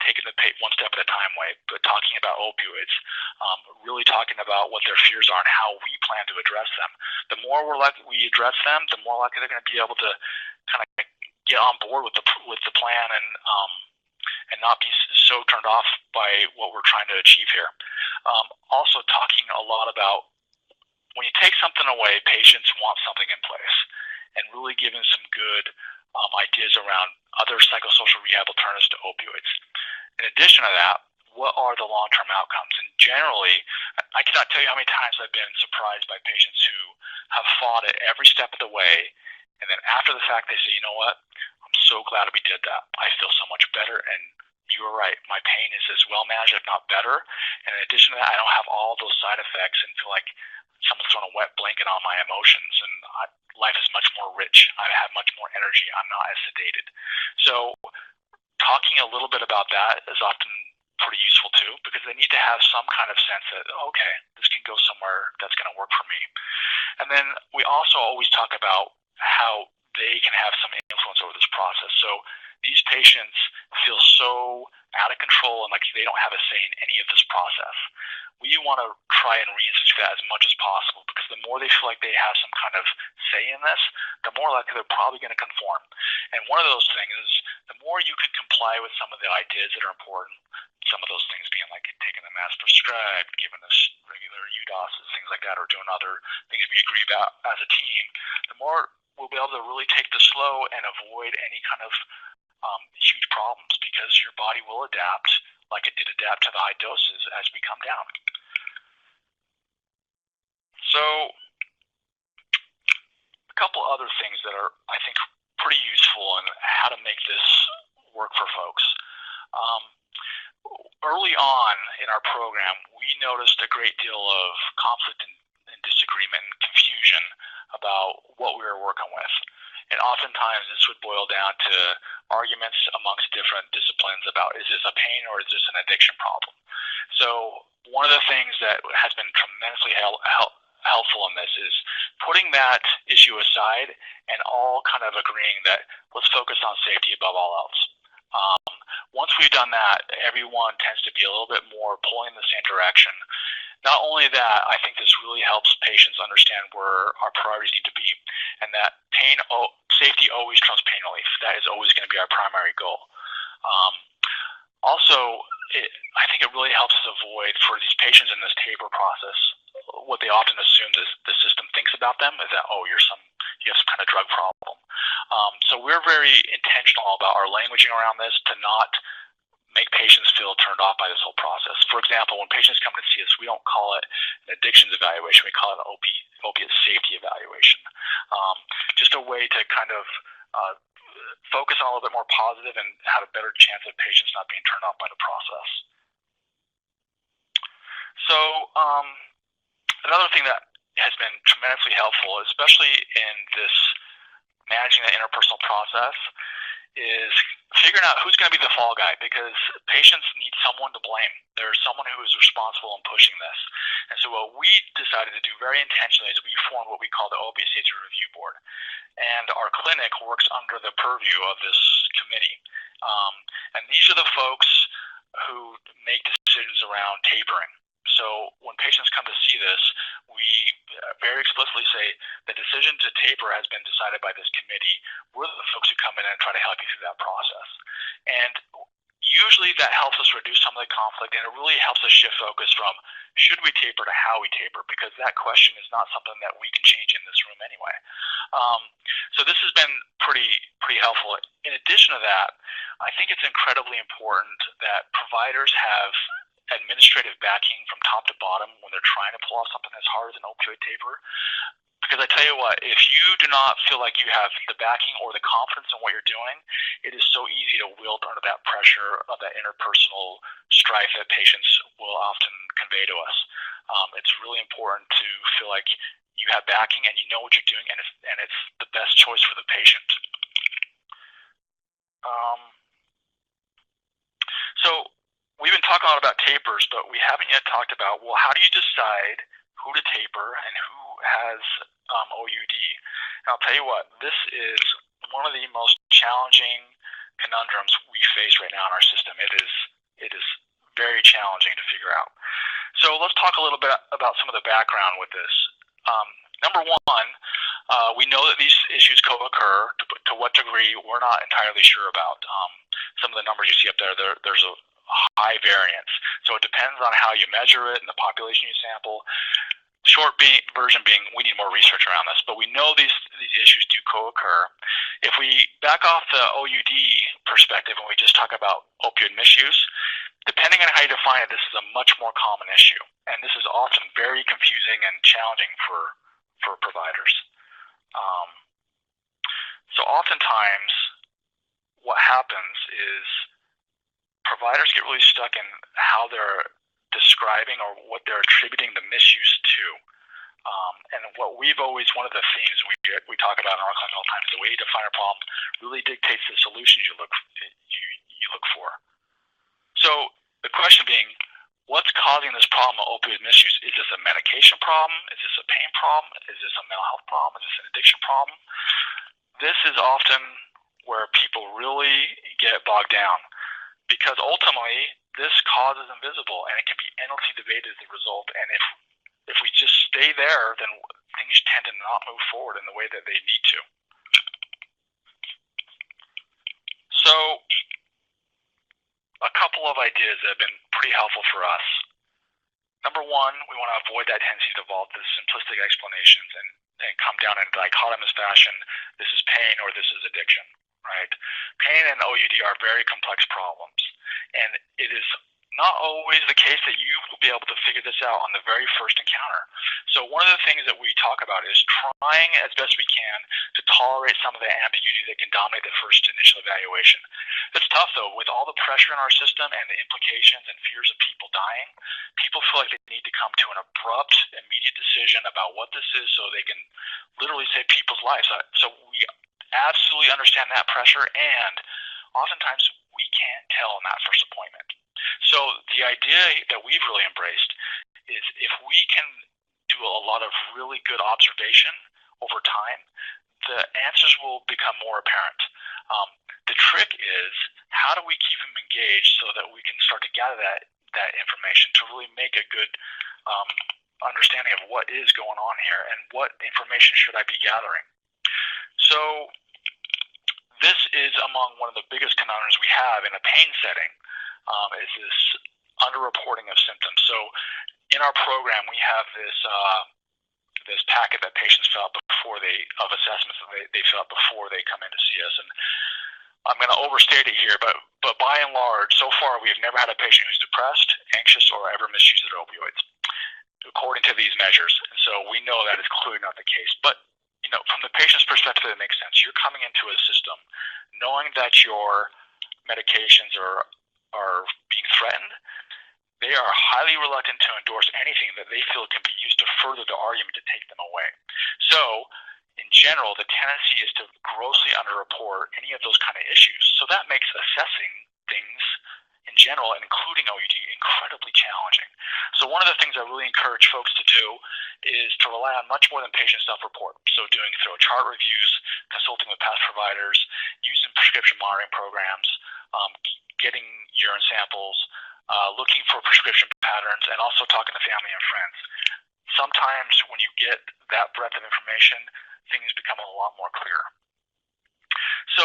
S2: taking the one step at a time way, but talking about opioids, really talking about what their fears are and how we plan to address them. The more we address them, the more likely they're going to be able to kind of get on board with the plan and not be so turned off by what we're trying to achieve here. Also talking a lot about when you take something away, patients want something in place, and really giving some good ideas around other psychosocial rehab alternatives to opioids. In addition to that, what are the long-term outcomes? And generally, I cannot tell you how many times I've been surprised by patients who have fought it every step of the way, and then after the fact they say, you know what, I'm so glad we did that. I feel so much better, and you were right, my pain is as well managed, if not better. And in addition to that, I don't have all those side effects and feel like someone's thrown a wet blanket on my emotions, and life is much more rich. I have much more energy. I'm not as sedated. So talking a little bit about that is often pretty useful too, because they need to have some kind of sense that, okay, this can go somewhere that's going to work for me. And then we also always talk about how they can have some influence over this process. So these patients feel so out of control and like they don't have a say in any of this process. We want to try and reinstitute that as much as possible, because the more they feel like they have some kind of say in this, the more likely they're probably going to conform. And one of those things is the more you can comply with some of the ideas that are important, some of those things being like taking the mass prescribed, giving us regular UDOSs, things like that, or doing other things we agree about as a team, the more we'll be able to really take the slow and avoid any kind of huge problems, because your body will adapt like it did adapt to the high doses as we come down. So a couple other things that are, I think, pretty useful in how to make this work for folks. Early on in our program, we noticed a great deal of conflict and disagreement and confusion about what we were working with. And oftentimes this would boil down to arguments amongst different disciplines about, is this a pain or is this an addiction problem? So one of the things that has been tremendously helpful in this is putting that issue aside and all kind of agreeing that let's focus on safety above all else. Once we've done that, everyone tends to be a little bit more pulling in the same direction. Not only that, I think this really helps patients understand where our priorities need to be, and that safety always trumps pain relief. That is always going to be our primary goal. Also, I think it really helps us avoid, for these patients in this taper process, what they often assume the system thinks about them is that, oh, you have some kind of drug problem. So we're very intentional about our languaging around this to not make patients feel turned off by this whole process. For example, when patients come to see us, we don't call it an addictions evaluation. We call it an opiate safety evaluation. Just a way to kind of focus on a little bit more positive and have a better chance of patients not being turned off by the process. So another thing that has been tremendously helpful, especially in this managing the interpersonal process, is figuring out who's going to be the fall guy, because patients need someone to blame. There's someone who is responsible in pushing this. And so what we decided to do very intentionally is we formed what we call the Opiate Safety Review Board. And our clinic works under the purview of this committee. And these are the folks who make decisions around tapering. So when patients come to see this, we very explicitly say the decision to taper has been decided by this committee. We're the folks who come in and try to help you through that process. And usually that helps us reduce some of the conflict, and it really helps us shift focus from should we taper to how we taper, because that question is not something that we can change in this room anyway. So this has been pretty helpful. In addition to that, I think it's incredibly important that providers have administrative backing from top to bottom when they're trying to pull off something as hard as an opioid taper. Because I tell you what, if you do not feel like you have the backing or the confidence in what you're doing, it is so easy to wilt under that pressure of that interpersonal strife that patients will often convey to us. It's really important to feel like you have backing and you know what you're doing, and it's the best choice for the patient. So we've been talking a lot about tapers, but we haven't yet talked about, well, how do you decide who to taper and who has OUD? And I'll tell you what, this is one of the most challenging conundrums we face right now in our system. It is very challenging to figure out. So let's talk a little bit about some of the background with this. Number one, we know that these issues co-occur. To what degree, we're not entirely sure about. Some of the numbers you see up there, there's a high variance. So it depends on how you measure it and the population you sample. Short version being, we need more research around this, but we know these issues do co-occur. If we back off the OUD perspective and we just talk about opioid misuse, depending on how you define it, this is a much more common issue, and this is often very confusing and challenging for providers. So oftentimes, what happens is providers get really stuck in how they're describing or what they're attributing the misuse to. And what we've always, one of the themes we talk about in our class all the time is the way you define a problem really dictates the solutions you look for. So the question being, what's causing this problem of opioid misuse? Is this a medication problem? Is this a pain problem? Is this a mental health problem? Is this an addiction problem? This is often where people really get bogged down, because ultimately this cause is invisible and it can be endlessly debated as a result. And if we just stay there, then things tend to not move forward in the way that they need to. So a couple of ideas that have been pretty helpful for us. Number one, we want to avoid that tendency to evolve to simplistic explanations and come down in a dichotomous fashion. This is pain or this is addiction, right? Pain and OUD are very complex problems, and it is not always the case that you will be able to figure this out on the very first encounter. So one of the things that we talk about is trying as best we can to tolerate some of the ambiguity that can dominate the first initial evaluation. It's tough though, with all the pressure in our system and the implications and fears of people dying, people feel like they need to come to an abrupt, immediate decision about what this is so they can literally save people's lives. So we absolutely understand that pressure, and oftentimes we can't tell in that first appointment. So the idea that we've really embraced is if we can do a lot of really good observation over time, the answers will become more apparent. The trick is, how do we keep them engaged so that we can start to gather that information to really make a good understanding of what is going on here and what information should I be gathering. So this is among one of the biggest conundrums we have in a pain setting, is this underreporting of symptoms. So in our program, we have this packet that patients fill out of assessments that they fill out before they come in to see us. And I'm going to overstate it here, but by and large, so far we've never had a patient who's depressed, anxious, or ever misused their opioids, according to these measures. And so we know that is clearly not the case. But from the patient's perspective, it makes sense. You're coming into a system knowing that your medications are being threatened. They are highly reluctant to endorse anything that they feel can be used to further the argument to take them away. So, in general, the tendency is to grossly underreport any of those kind of issues. So that makes assessing things in general, and including OUD, incredibly challenging. So one of the things I really encourage folks to do is to rely on much more than patient self-report. So doing thorough chart reviews, consulting with past providers, using prescription monitoring programs, getting urine samples, looking for prescription patterns, and also talking to family and friends. Sometimes when you get that breadth of information, things become a lot more clear. So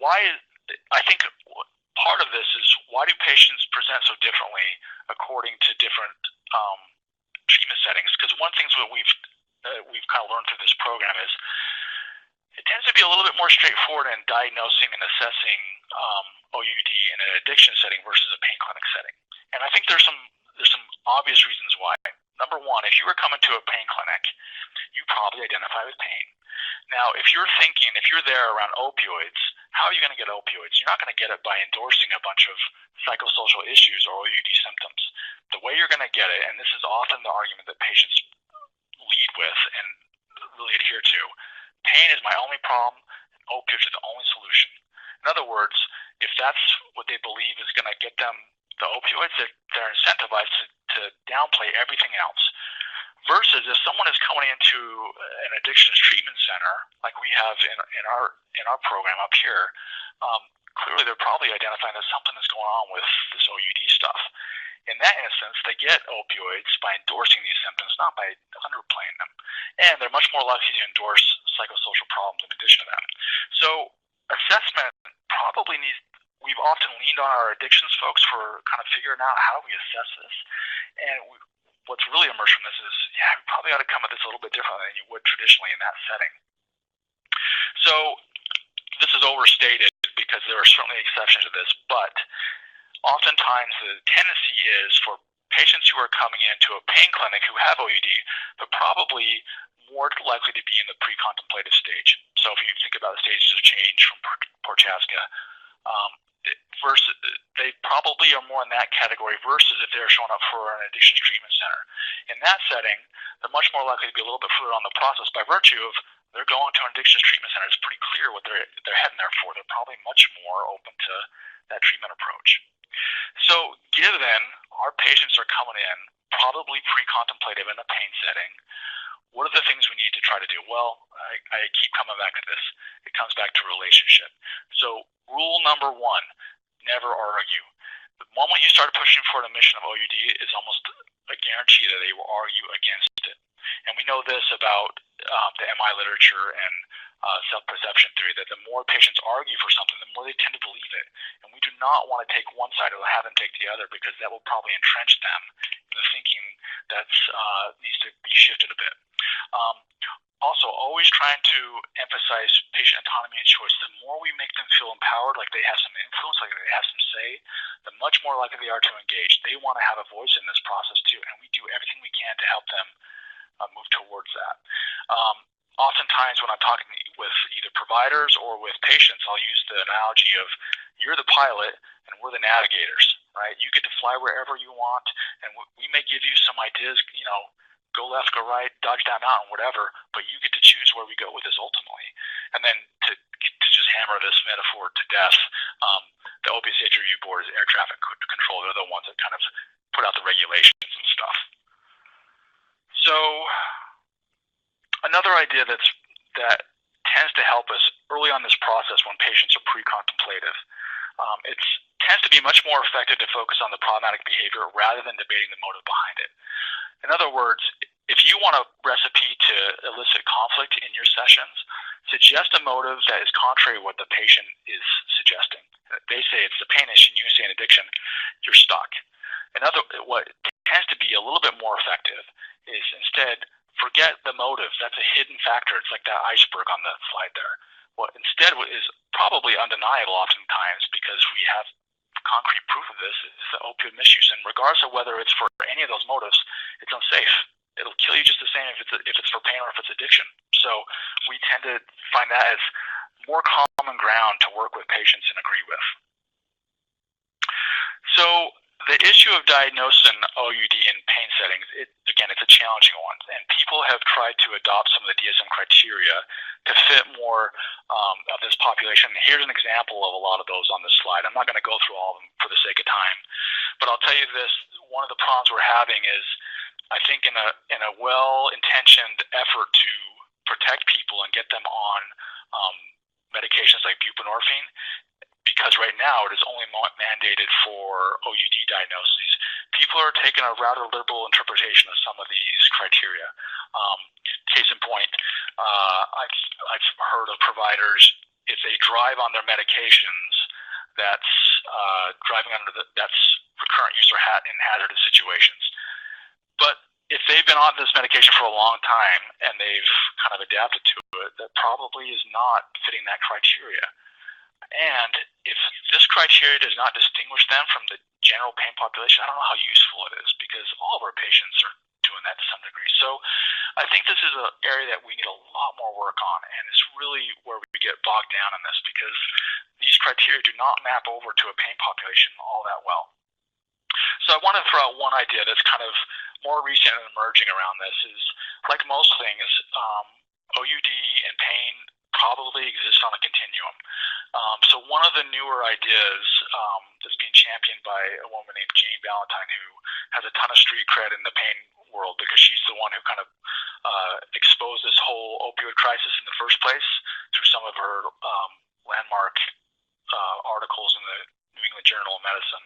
S2: I think part of this is, why do patients present so differently according to different treatment settings? Because one thing that we've kind of learned through this program is it tends to be a little bit more straightforward in diagnosing and assessing OUD in an addiction setting versus a pain clinic setting. And I think there's some obvious reasons why. Number one, if you were coming to a pain clinic, you probably identify with pain. Now, if you're there around opioids, how are you going to get opioids? You're not going to get it by endorsing a bunch of psychosocial issues or OUD symptoms. The way you're going to get it, and this is often the argument that patients lead with and really adhere to, pain is my only problem, and opioids are the only solution. In other words, if that's what they believe is going to get them the opioids, they're incentivized to downplay everything else. Versus if someone is coming into an addictions treatment center, like we have in our program up here, clearly they're probably identifying that something is going on with this OUD stuff. In that instance, they get opioids by endorsing these symptoms, not by underplaying them. And they're much more likely to endorse psychosocial problems in addition to that. So assessment probably needs, we've often leaned on our addictions folks for kind of figuring out how we assess this. And what's really emerged from this is, we probably ought to come at this a little bit differently than you would traditionally in that setting. So this is overstated because there are certainly exceptions to this, but oftentimes the tendency is for patients who are coming into a pain clinic who have OUD, but probably more likely to be in the pre-contemplative stage. So if you think about the stages of change from Prochaska, versus they probably are more in that category versus if they're showing up for an addictions treatment center. In that setting, they're much more likely to be a little bit further on the process by virtue of they're going to an addictions treatment center. It's pretty clear what they're heading there for. They're probably much more open to that treatment approach. So given our patients are coming in probably pre-contemplative in a pain setting, what are the things we need to try to do? Well, I keep coming back to this. It comes back to relationship. So rule number one, never argue. The moment you start pushing for an admission of OUD is almost a guarantee that they will argue against it. And we know this about the MI literature and self-perception theory, that the more patients argue for something, the more they tend to believe it. And we do not want to take one side or have them take the other, because that will probably entrench them in the thinking that needs to be shifted a bit. Also, always trying to emphasize patient autonomy and choice. The more we make them feel empowered, like they have some influence, like they have some say, the much more likely they are to engage. They want to have a voice in this process too, and we do everything we can to help them move towards that. Oftentimes when I'm talking with either providers or with patients, I'll use the analogy of you're the pilot and we're the navigators, right? You get to fly wherever you want, and we may give you some ideas, go left, go right, dodge down mountain, whatever, but you get to choose where we go with this ultimately. And then to just hammer this metaphor to death, the Opioid Safety Review Board is air traffic control. They're the ones that kind of put out the regulations and stuff. So another idea that tends to help us early on this process when patients are pre-contemplative, it tends to be much more effective to focus on the problematic behavior rather than debating the motive behind it. In other words, if you want a recipe to elicit conflict in your sessions, suggest a motive that is contrary to what the patient is suggesting. They say it's the pain issue, and you say an addiction, you're stuck. What tends to be a little bit more effective is instead forget the motive. That's a hidden factor. It's like that iceberg on the slide there. What instead is probably undeniable oftentimes, because we have concrete proof of this, is the opioid misuse. And regardless of whether it's for any of those motives, it's unsafe. It'll kill you just the same if it's for pain or if it's addiction. So we tend to find that as more common ground to work with patients and agree with. So the issue of diagnosing OUD in pain settings, again, it's a challenging one, and people have tried to adopt some of the DSM criteria to fit more of this population. Here's an example of a lot of those on this slide. I'm not going to go through all of them for the sake of time, but I'll tell you this: one of the problems we're having is, I think, in a well-intentioned effort to protect people and get them on medications like buprenorphine, because right now it is only mandated for OUD diagnoses, people are taking a rather liberal interpretation of some of these criteria. Case in point, I've heard of providers, if they drive on their medications, that's driving under that's recurrent use or in hazardous situations. But if they've been on this medication for a long time and they've kind of adapted to it, that probably is not fitting that criteria. And if this criteria does not distinguish them from the general pain population, I don't know how useful it is, because all of our patients are doing that to some degree. So I think this is an area that we need a lot more work on, and it's really where we get bogged down in this, because these criteria do not map over to a pain population all that well. So I want to throw out one idea that's kind of more recent and emerging around this is, like most things, OUD and pain probably exist on a continuum. So one of the newer ideas that's being championed by a woman named Jane Ballantyne, who has a ton of street cred in the pain world, because she's the one who kind of exposed this whole opioid crisis in the first place through some of her landmark articles in the New England Journal of Medicine.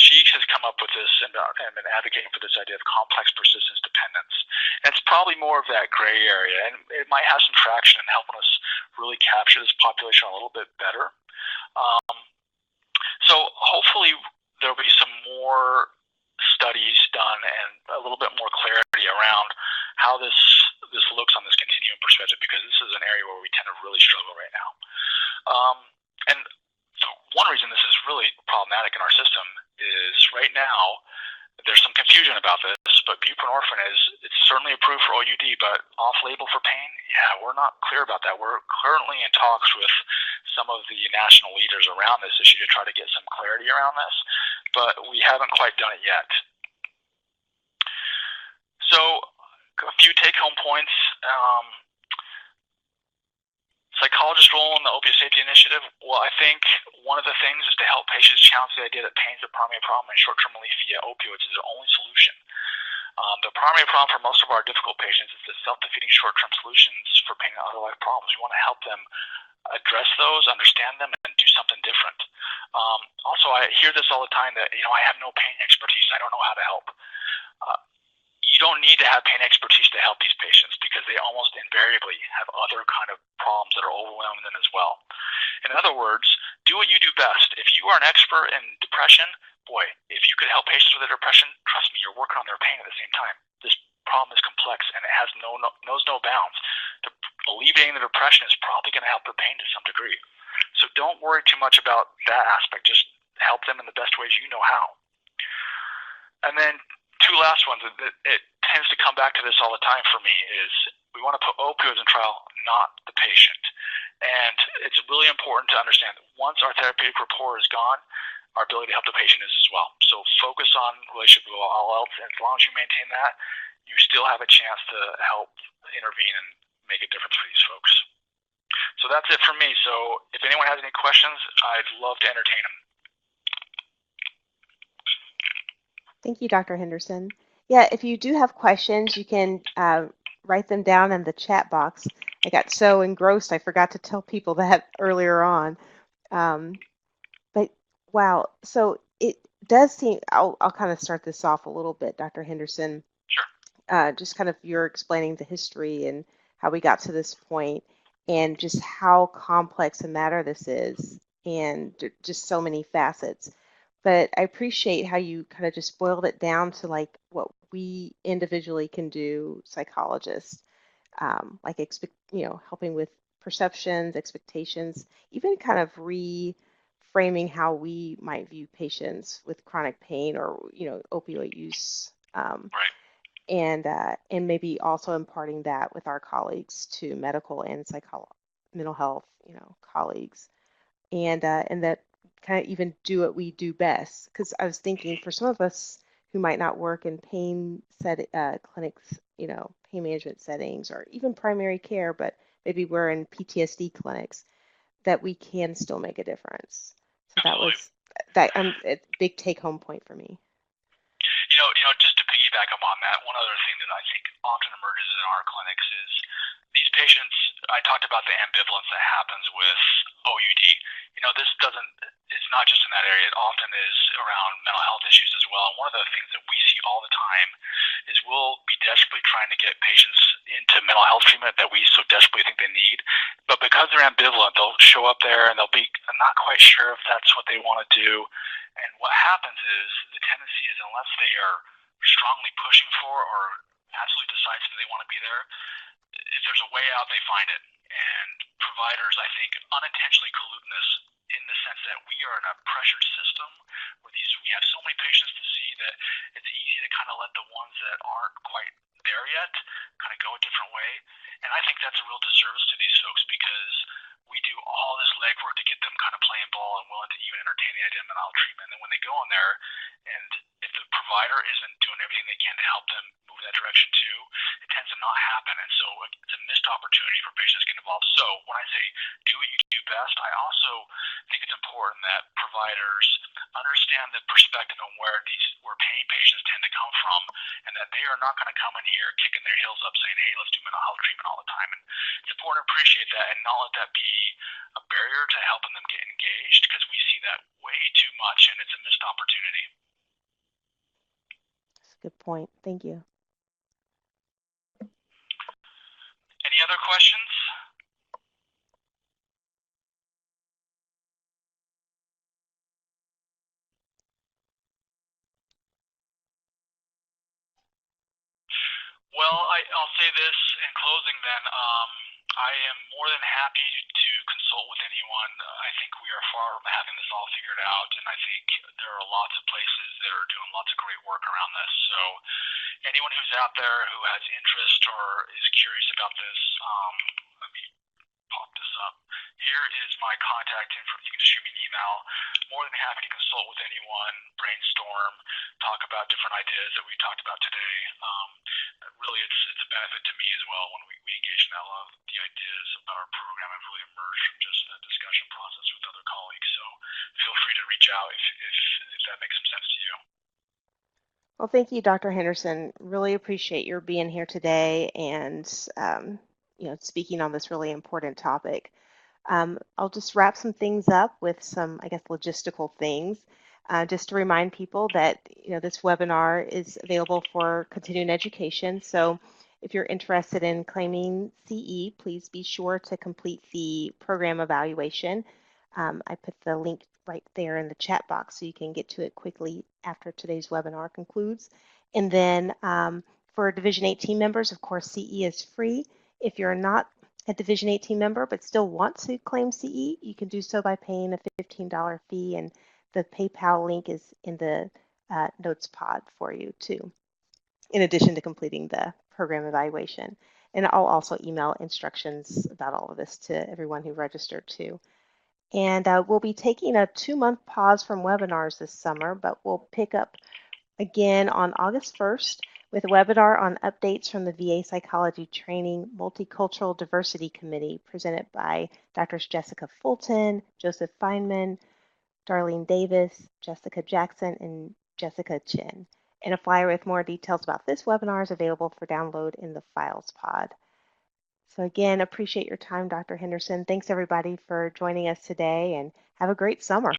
S2: she has come up with this and been advocating for this idea of complex persistence dependence. And it's probably more of that gray area, and it might have some traction in helping us really capture this population a little bit better. So hopefully there'll be some more studies done and a little bit more clarity around how this looks on this continuum perspective, because this is an area where we tend to really struggle right now. And so one reason this is really problematic in our system is right now there's some confusion about this, but buprenorphine it's certainly approved for OUD, but off-label for pain, yeah, we're not clear about that. We're currently in talks with some of the national leaders around this issue to try to get some clarity around this, but we haven't quite done it yet. So a few take-home points. Psychologist role in the Opioid Safety Initiative. Well, I think one of the things is to help patients challenge the idea that pain is the primary problem and short-term relief via opioids is the only solution. The primary problem for most of our difficult patients is the self-defeating short-term solutions for pain and other life problems. We want to help them address those, understand them, and do something different. Also, I hear this all the time that, I have no pain expertise. I don't know how to help. You don't need to have pain expertise to help these patients, because they almost invariably have other kind of problems that are overwhelming them as well. In other words, do what you do best. If you are an expert in depression, boy, if you could help patients with their depression, trust me, you're working on their pain at the same time. This problem is complex and it has knows no bounds. Alleviating the depression is probably going to help their pain to some degree. So don't worry too much about that aspect. Just help them in the best ways you know how. And then two last ones, it tends to come back to this all the time for me, is we want to put opioids in trial, not the patient. And it's really important to understand that once our therapeutic rapport is gone, our ability to help the patient is as well. So focus on relationship with all else, and as long as you maintain that, you still have a chance to help intervene and make a difference for these folks. So that's it for me. So if anyone has any questions, I'd love to entertain them.
S1: Thank you, Dr. Henderson. Yeah, if you do have questions, you can write them down in the chat box. I got so engrossed, I forgot to tell people that earlier on. But wow, so it does seem, I'll kind of start this off a little bit, Dr. Henderson.
S2: Sure.
S1: Just kind of you're explaining the history and how we got to this point and just how complex a matter this is and just so many facets. But I appreciate how you kind of just boiled it down to like what we individually can do, psychologists, like helping with perceptions, expectations, even kind of reframing how we might view patients with chronic pain or opioid use,
S2: Right.
S1: and maybe also imparting that with our colleagues to medical and mental health, colleagues, and that kind of even do what we do best. Because I was thinking for some of us who might not work in pain clinics, pain management settings, or even primary care, but maybe we're in PTSD clinics, that we can still make a difference. So that was a big take-home point for me.
S2: Just to piggyback upon that, one other thing that I think often emerges in our clinics is these patients. I talked about the ambivalence that happens with OUD. It's not just in that area. It often is around mental health issues as well. And one of the things that we see all the time is we'll be desperately trying to get patients into mental health treatment that we so desperately think they need. But because they're ambivalent, they'll show up there and they'll be not quite sure if that's what they want to do. And what happens is the tendency is, unless they are strongly pushing for or absolutely decisive that they want to be there, if there's a way out, they find it. And providers, I think, unintentionally collude in this, in the sense that we are in a pressured system where we have so many patients to see that it's easy to kind of let the ones that aren't quite there yet kind of go a different way. And I think that's a real disservice to these folks, because we do all this legwork to get them kind of playing ball and willing to even entertain the idea of mental health treatment. And then when they go in there, and if the provider isn't doing everything they can to help them move that direction too, it tends to not happen. And so it's a missed opportunity for patients to get involved. So when I say do what you do best, I also think it's important that providers understand the perspective on where pain patients tend to come from, and that they are not going to come in here kicking their heels up saying, hey, let's do mental health treatment all the time. And it's important to appreciate that and not let that be a barrier to helping them get engaged, because we see that way too much and it's a missed opportunity.
S1: Good point. Thank you.
S2: Any other questions? Well, I'll say this in closing then. I am more than happy to consult with anyone. I think we are far from having this all figured out, and I think there are lots of places that are doing lots of great work around this. So anyone who's out there who has interest or is curious about this, let me pop this up. Here is my contact info. You can just shoot me an email. More than happy to consult with anyone, brainstorm, talk about different ideas that we talked about today. Really, it's a benefit to me as well when we engage in that. A lot of the ideas about our program have really emerged from just a discussion process with other colleagues. So feel free to reach out if that makes some sense to you.
S1: Well, thank you, Dr. Henderson. Really appreciate your being here today and speaking on this really important topic. I'll just wrap some things up with some, I guess, logistical things. Just to remind people that this webinar is available for continuing education. So if you're interested in claiming CE, please be sure to complete the program evaluation. I put the link right there in the chat box so you can get to it quickly after today's webinar concludes. And then for Division 18 members, of course, CE is free. If you're not a Division 18 member but still want to claim CE, you can do so by paying a $15 fee, and the PayPal link is in the notes pod for you too, in addition to completing the program evaluation. And I'll also email instructions about all of this to everyone who registered too. And we'll be taking a 2-month pause from webinars this summer, but we'll pick up again on August 1st with a webinar on updates from the VA Psychology Training Multicultural Diversity Committee presented by Drs. Jessica Fulton, Joseph Feynman, Darlene Davis, Jessica Jackson, and Jessica Chin. And a flyer with more details about this webinar is available for download in the files pod. So again, appreciate your time, Dr. Henderson. Thanks everybody for joining us today, and have a great summer.